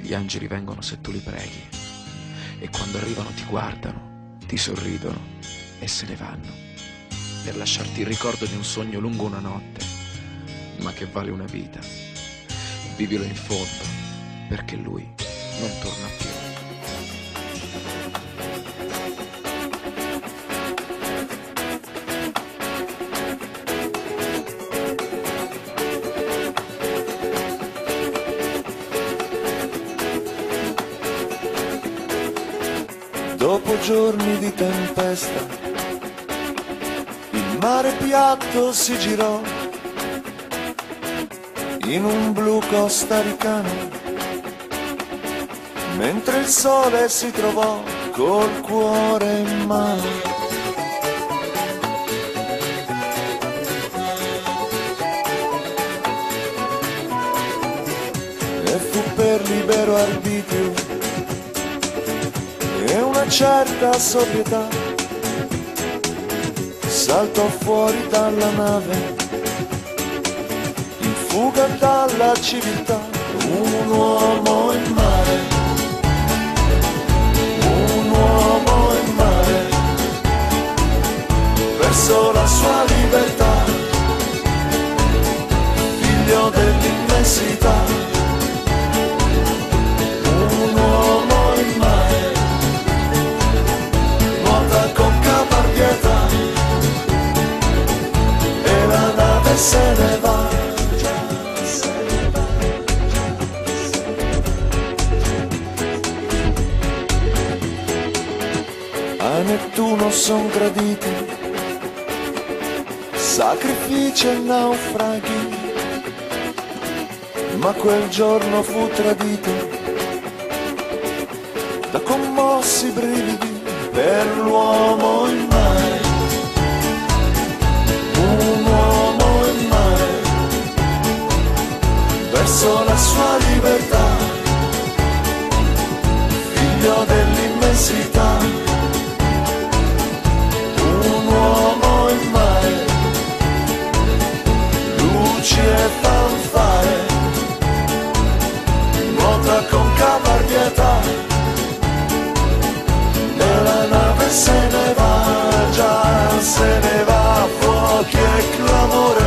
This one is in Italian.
Gli angeli vengono se tu li preghi e quando arrivano ti guardano, ti sorridono e se ne vanno per lasciarti il ricordo di un sogno lungo una notte, ma che vale una vita. Vivilo in fondo perché lui non torna più. Dopo giorni di tempesta, il mare piatto si girò in un blu costaricano, mentre il sole si trovò col cuore in mano. E fu per libero arbitrio e una certa sobrietà saltò fuori dalla nave in fuga dalla civiltà. Un uomo in mare, un uomo in mare, verso la sua libertà, figlio dell'immensità. Un uomo in mare, nuota con caparbietà e la nave se ne va. A Nettuno son graditi sacrifici e naufraghi, ma quel giorno fu tradito da commossi brividi per l'uomo in mare. Un uomo in mare, verso la sua libertà, figlio dell'immensità. Un uomo in mare, luci e fanfare, nuota con caparbietà e la nave se ne va, già se ne va, fuochi e clamore.